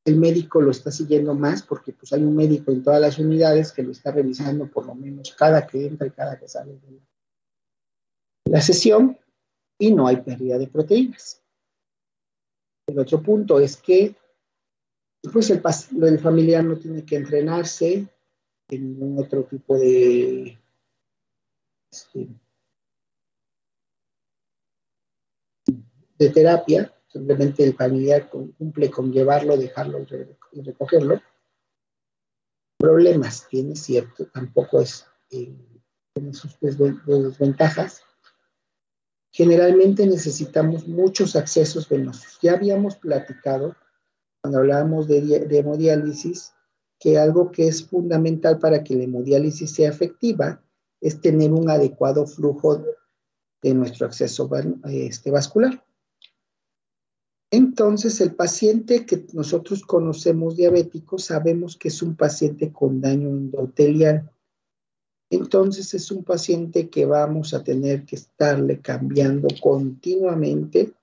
el médico lo está siguiendo más porque pues hay un médico en todas las unidades que lo está revisando por lo menos cada que entra y cada que sale de la sesión y no hay pérdida de proteínas. El otro punto es que pues el familiar no tiene que entrenarse en ningún otro tipo de terapia, simplemente el familiar cumple con llevarlo, dejarlo y recogerlo. Problemas tiene, cierto, tampoco tiene sus desventajas. Generalmente necesitamos muchos accesos venosos. Ya habíamos platicado, cuando hablábamos de hemodiálisis, que algo que es fundamental para que la hemodiálisis sea efectiva es tener un adecuado flujo de nuestro acceso vascular. Entonces, el paciente que nosotros conocemos diabético, sabemos que es un paciente con daño endotelial. Entonces, es un paciente que vamos a tener que estarle cambiando continuamente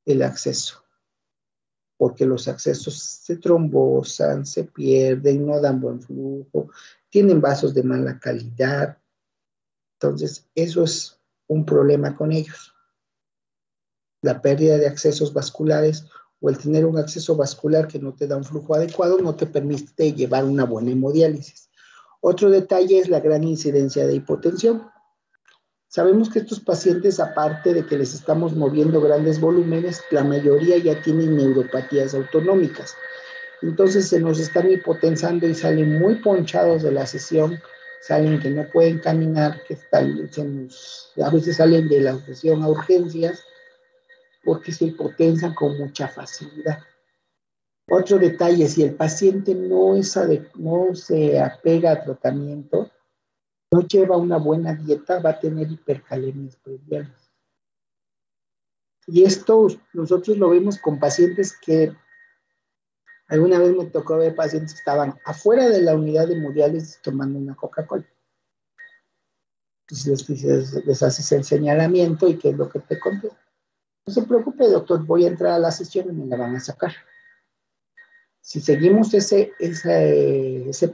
el acceso, porque los accesos se trombosan, se pierden, no dan buen flujo, tienen vasos de mala calidad. Entonces, eso es un problema con ellos. La pérdida de accesos vasculares o el tener un acceso vascular que no te da un flujo adecuado no te permite llevar una buena hemodiálisis. Otro detalle es la gran incidencia de hipotensión. Sabemos que estos pacientes, aparte de que les estamos moviendo grandes volúmenes, la mayoría ya tienen neuropatías autonómicas. Entonces se nos están hipotensando y salen muy ponchados de la sesión, salen que no pueden caminar, a veces salen de la sesión a urgencias porque se hipotensan con mucha facilidad. Otro detalle, si el paciente no se apega a tratamiento, no lleva una buena dieta, va a tener hipercalemias previales. Y esto nosotros lo vemos con pacientes que alguna vez me tocó ver pacientes que estaban afuera de la unidad de hemodiálisis tomando una Coca-Cola. Entonces les haces el señalamiento y qué es lo que te contesta. No se preocupe, doctor, voy a entrar a la sesión y me la van a sacar. Si seguimos ese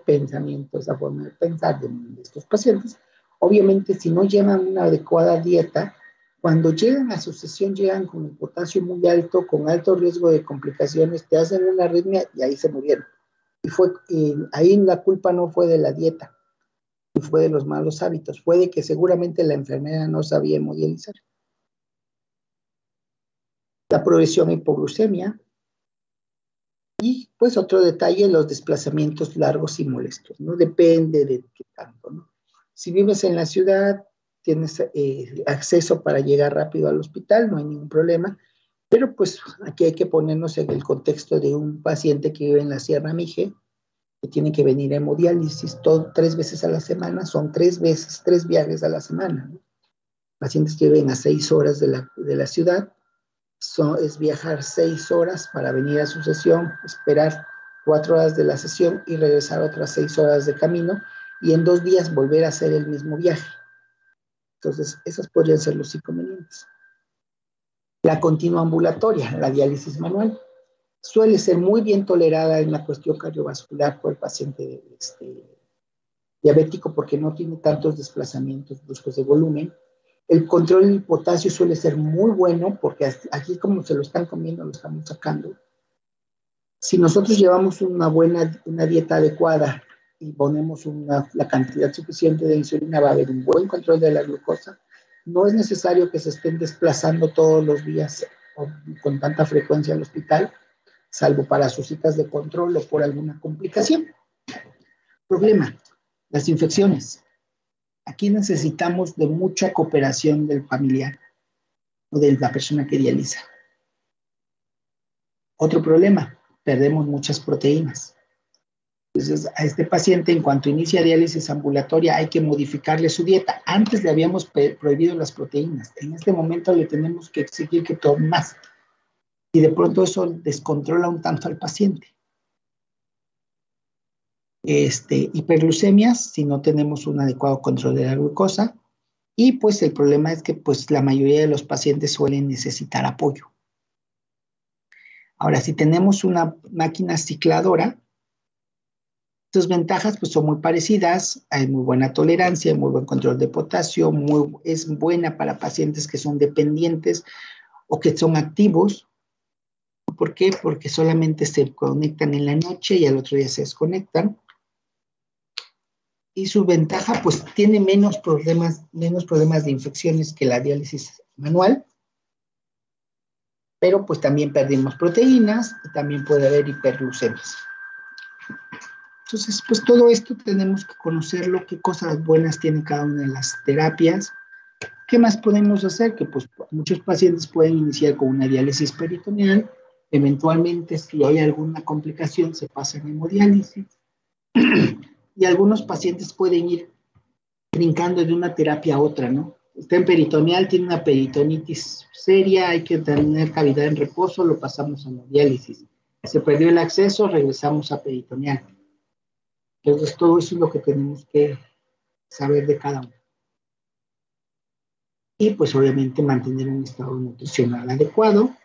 pensamiento, esa forma de pensar de estos pacientes, obviamente si no llevan una adecuada dieta, cuando llegan a su sesión llegan con el potasio muy alto, con alto riesgo de complicaciones, te hacen una arritmia y ahí se murieron. Y ahí la culpa no fue de la dieta, ni fue de los malos hábitos, fue de que seguramente la enfermera no sabía hemodializar. La progresión a hipoglucemia. Y pues otro detalle, los desplazamientos largos y molestos, ¿no? Depende de qué tanto, ¿no? Si vives en la ciudad, tienes acceso para llegar rápido al hospital, no hay ningún problema, pero pues aquí hay que ponernos en el contexto de un paciente que vive en la Sierra Mije, que tiene que venir a hemodiálisis 3 veces a la semana, son 3 viajes a la semana, ¿no? Pacientes que viven a 6 horas de la ciudad, es viajar 6 horas para venir a su sesión, esperar 4 horas de la sesión y regresar otras 6 horas de camino y en 2 días volver a hacer el mismo viaje. Entonces, esos podrían ser los inconvenientes. La continua ambulatoria, la diálisis manual, suele ser muy bien tolerada en la cuestión cardiovascular por el paciente diabético porque no tiene tantos desplazamientos bruscos de volumen. El control del potasio suele ser muy bueno porque aquí como se lo están comiendo, lo estamos sacando. Si nosotros llevamos una dieta adecuada y ponemos la cantidad suficiente de insulina, va a haber un buen control de la glucosa. No es necesario que se estén desplazando todos los días con tanta frecuencia al hospital, salvo para sus citas de control o por alguna complicación. Problema, las infecciones. Aquí necesitamos de mucha cooperación del familiar o de la persona que dializa. Otro problema, perdemos muchas proteínas. Entonces, a este paciente, en cuanto inicia diálisis ambulatoria, hay que modificarle su dieta. Antes le habíamos prohibido las proteínas. En este momento le tenemos que exigir que tome más. Y de pronto eso descontrola un tanto al paciente. Hiperglucemias, si no tenemos un adecuado control de la glucosa. Y pues el problema es que pues la mayoría de los pacientes suelen necesitar apoyo. Ahora, si tenemos una máquina cicladora, sus ventajas pues, son muy parecidas, hay muy buena tolerancia, hay muy buen control de potasio, es buena para pacientes que son dependientes o que son activos. ¿Por qué? Porque solamente se conectan en la noche y al otro día se desconectan. Y su ventaja, pues tiene menos problemas de infecciones que la diálisis manual, pero pues también perdimos proteínas y también puede haber hiperglucemias. Entonces, pues todo esto tenemos que conocerlo, qué cosas buenas tiene cada una de las terapias. ¿Qué más podemos hacer? Que pues muchos pacientes pueden iniciar con una diálisis peritoneal, eventualmente si hay alguna complicación se pasa en hemodiálisis y algunos pacientes pueden ir brincando de una terapia a otra, ¿no? Está en peritoneal, tiene una peritonitis seria, hay que tener cavidad en reposo, lo pasamos a hemodiálisis. Se perdió el acceso, regresamos a peritoneal. Entonces todo eso es lo que tenemos que saber de cada uno. Y pues obviamente mantener un estado nutricional adecuado,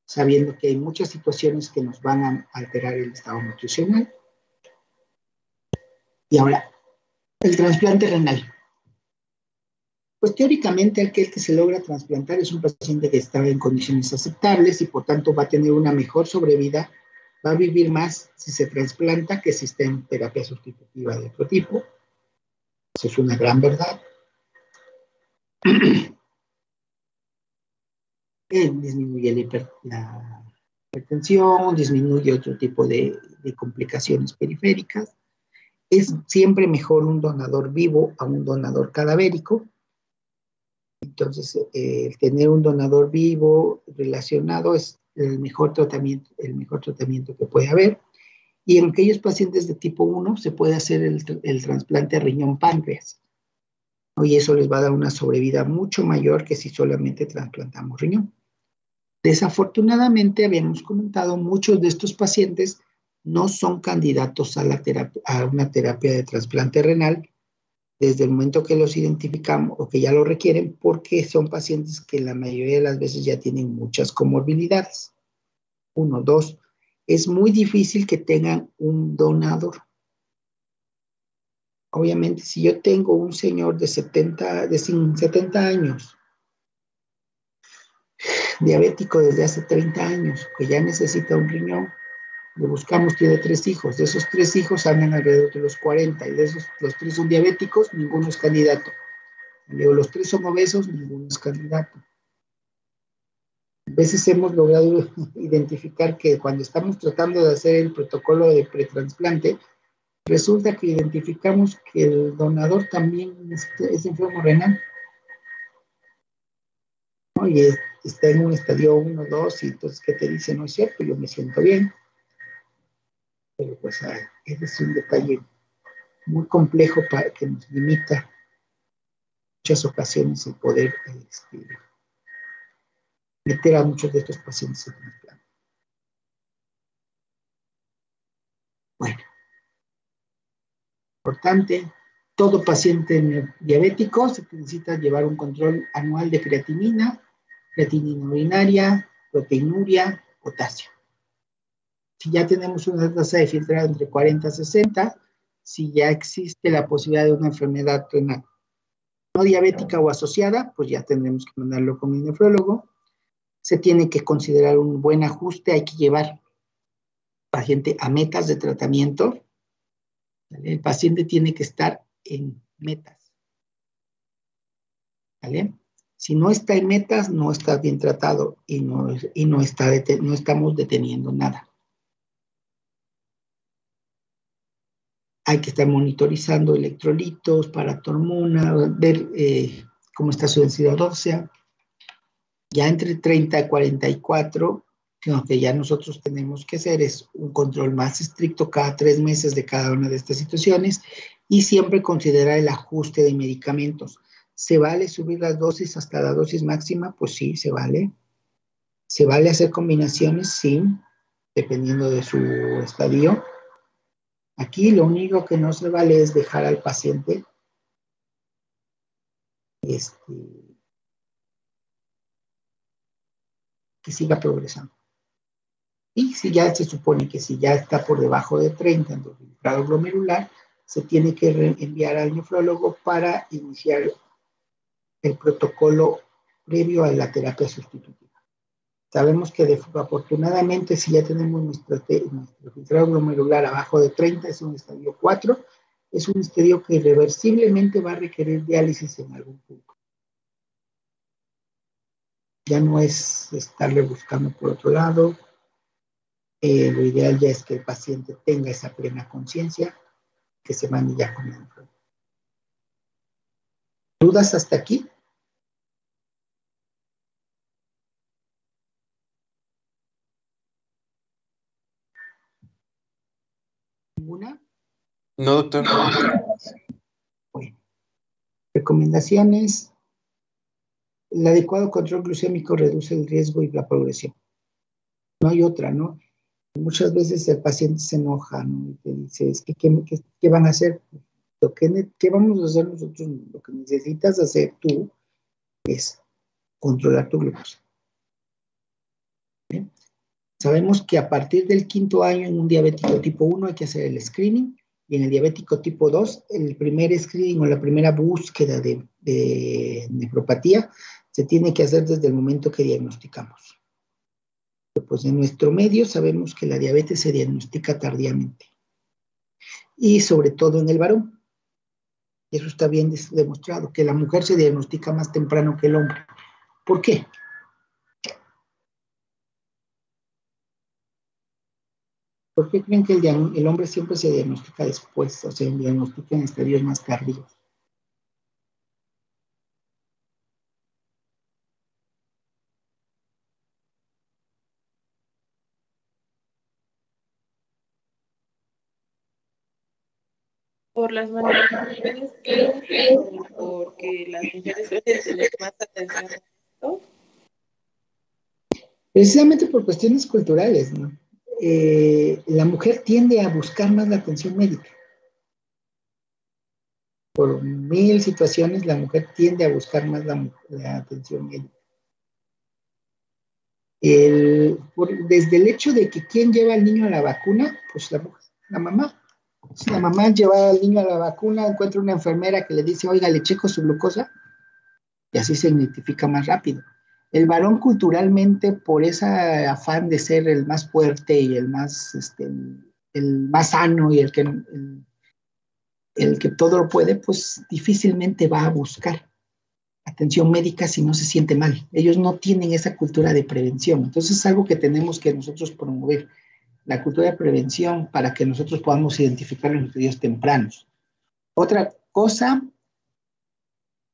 sabiendo que hay muchas situaciones que nos van a alterar el estado nutricional. Y ahora, el trasplante renal. Pues teóricamente aquel que se logra trasplantar es un paciente que está en condiciones aceptables y por tanto va a tener una mejor sobrevida, va a vivir más si se trasplanta que si está en terapia sustitutiva de otro tipo. Eso es una gran verdad. Disminuye la hipertensión, disminuye otro tipo de complicaciones periféricas. Es siempre mejor un donador vivo a un donador cadavérico. Entonces, el tener un donador vivo relacionado es el mejor tratamiento que puede haber. Y en aquellos pacientes de tipo 1 se puede hacer el trasplante riñón-páncreas. Y eso les va a dar una sobrevida mucho mayor que si solamente trasplantamos riñón. Desafortunadamente, habíamos comentado, muchos de estos pacientes no son candidatos a una terapia de trasplante renal desde el momento que los identificamos o que ya lo requieren, porque son pacientes que la mayoría de las veces ya tienen muchas comorbilidades. 1, 2, es muy difícil que tengan un donador. Obviamente, si yo tengo un señor de 70 años, diabético desde hace 30 años, que ya necesita un riñón, le buscamos, tiene 3 hijos, de esos 3 hijos andan alrededor de los 40, y de esos, los 3 son diabéticos, ninguno es candidato. Luego, los 3 son obesos, ninguno es candidato. A veces hemos logrado identificar que cuando estamos tratando de hacer el protocolo de pretransplante, resulta que identificamos que el donador también es enfermo renal, ¿no? Y está en un estadio 1, 2, y entonces, ¿qué te dice? No es cierto, yo me siento bien. Pero pues ese es un detalle muy complejo que nos limita en muchas ocasiones el poder meter a muchos de estos pacientes en trasplante. Bueno, importante, todo paciente diabético se necesita llevar un control anual de creatinina urinaria, proteinuria, potasio. Si ya tenemos una tasa de filtrado entre 40 y 60, si ya existe la posibilidad de una enfermedad renal no diabética o asociada, pues ya tendremos que mandarlo con el nefrólogo. Se tiene que considerar un buen ajuste, hay que llevar al paciente a metas de tratamiento. ¿Vale? El paciente tiene que estar en metas. ¿Vale? Si no está en metas, no está bien tratado y no estamos deteniendo nada. Hay que estar monitorizando electrolitos, paratormona, ver cómo está su densidad ósea. Ya entre 30 y 44, lo que ya nosotros tenemos que hacer es un control más estricto cada 3 meses de cada una de estas situaciones y siempre considerar el ajuste de medicamentos. ¿Se vale subir las dosis hasta la dosis máxima? Pues sí, se vale. ¿Se vale hacer combinaciones? Sí, dependiendo de su estadio. Aquí lo único que no se vale es dejar al paciente que siga progresando. Y si ya se supone que si ya está por debajo de 30 en filtrado glomerular, se tiene que enviar al nefrólogo para iniciar el protocolo previo a la terapia sustitutiva. Sabemos que afortunadamente si ya tenemos nuestro filtrado glomerular abajo de 30, es un estadio 4, es un estadio que irreversiblemente va a requerir diálisis en algún punto. Ya no es estarle buscando por otro lado. Lo ideal ya es que el paciente tenga esa plena conciencia, que se mande ya con la enfermedad. ¿Dudas hasta aquí? ¿Ninguna?
No, doctor.
Bueno, recomendaciones. El adecuado control glucémico reduce el riesgo y la progresión. No hay otra, ¿no? Muchas veces el paciente se enoja, ¿no? Y te dice, es que, ¿qué van a hacer? ¿Qué vamos a hacer nosotros? Lo que necesitas hacer tú es controlar tu glucosa. ¿Bien? Sabemos que a partir del 5º año en un diabético tipo 1 hay que hacer el screening, y en el diabético tipo 2, el primer screening o la primera búsqueda de nefropatía se tiene que hacer desde el momento que diagnosticamos. Pues en nuestro medio sabemos que la diabetes se diagnostica tardíamente, y sobre todo en el varón. Eso está bien demostrado, que la mujer se diagnostica más temprano que el hombre. ¿Por qué? ¿Por qué creen que el hombre siempre se diagnostica después, o sea, se diagnostica en estadios más tardíos?
Por las manifestaciones clínicas o porque las mujeres suelen tener más atención a esto.
Precisamente por cuestiones culturales, ¿no? La mujer tiende a buscar más la atención médica. Por 1000 situaciones, la mujer tiende a buscar más la atención médica. Desde el hecho de que quién lleva al niño a la vacuna, pues la mamá. Si la mamá lleva al niño a la vacuna, encuentra una enfermera que le dice, oiga, le checo su glucosa, y así se identifica más rápido. El varón culturalmente, por ese afán de ser el más fuerte y el más sano y el que todo lo puede, pues difícilmente va a buscar atención médica si no se siente mal. Ellos no tienen esa cultura de prevención. Entonces es algo que tenemos que nosotros promover, la cultura de prevención, para que nosotros podamos identificar los estudios tempranos. Otra cosa,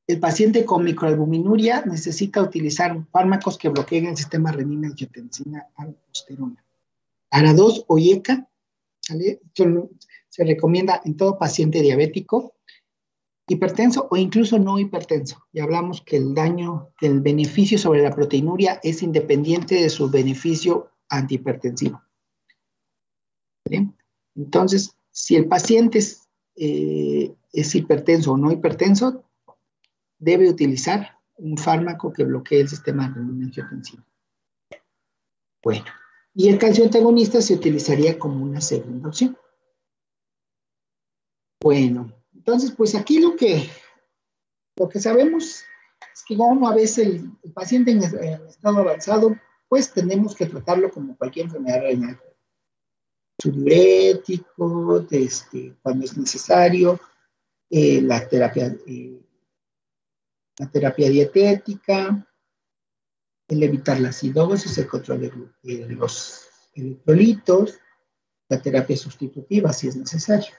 el paciente con microalbuminuria necesita utilizar fármacos que bloqueen el sistema renina-angiotensina aldosterona. ARA2 o IECA, ¿vale? Se recomienda en todo paciente diabético, hipertenso o incluso no hipertenso. Ya hablamos que el daño, que el beneficio sobre la proteinuria es independiente de su beneficio antihipertensivo. ¿Vale? Entonces, si el paciente es hipertenso o no hipertenso, debe utilizar un fármaco que bloquee el sistema renina-angiotensina. Bueno, y el calcio antagonista se utilizaría como una segunda opción. Bueno, entonces, pues aquí lo que sabemos es que ya una vez el paciente en estado avanzado, pues tenemos que tratarlo como cualquier enfermedad renal. Su diurético, cuando es necesario, la terapia dietética, el evitar la acidosis, el control de los electrolitos, la terapia sustitutiva si es necesario.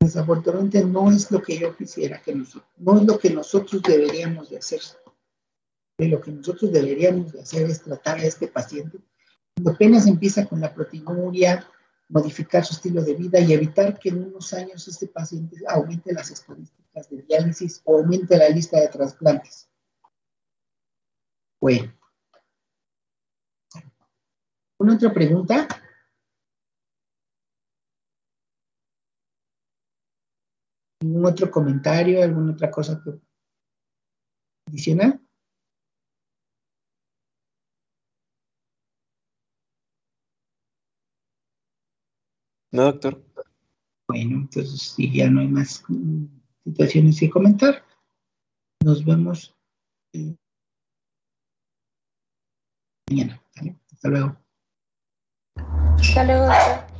Desafortunadamente no es lo que yo quisiera no es lo que nosotros deberíamos de hacer. Lo que nosotros deberíamos de hacer es tratar a este paciente cuando apenas empieza con la proteinuria, modificar su estilo de vida y evitar que en unos años este paciente aumente las estadísticas de diálisis o aumente la lista de trasplantes. Bueno. ¿Una otra pregunta? ¿Algún otro comentario? ¿Alguna otra cosa que adicional?
No, doctor.
Bueno, entonces si ya no hay más situaciones que comentar, nos vemos mañana. ¿Vale? Hasta luego.
Hasta luego, doctor.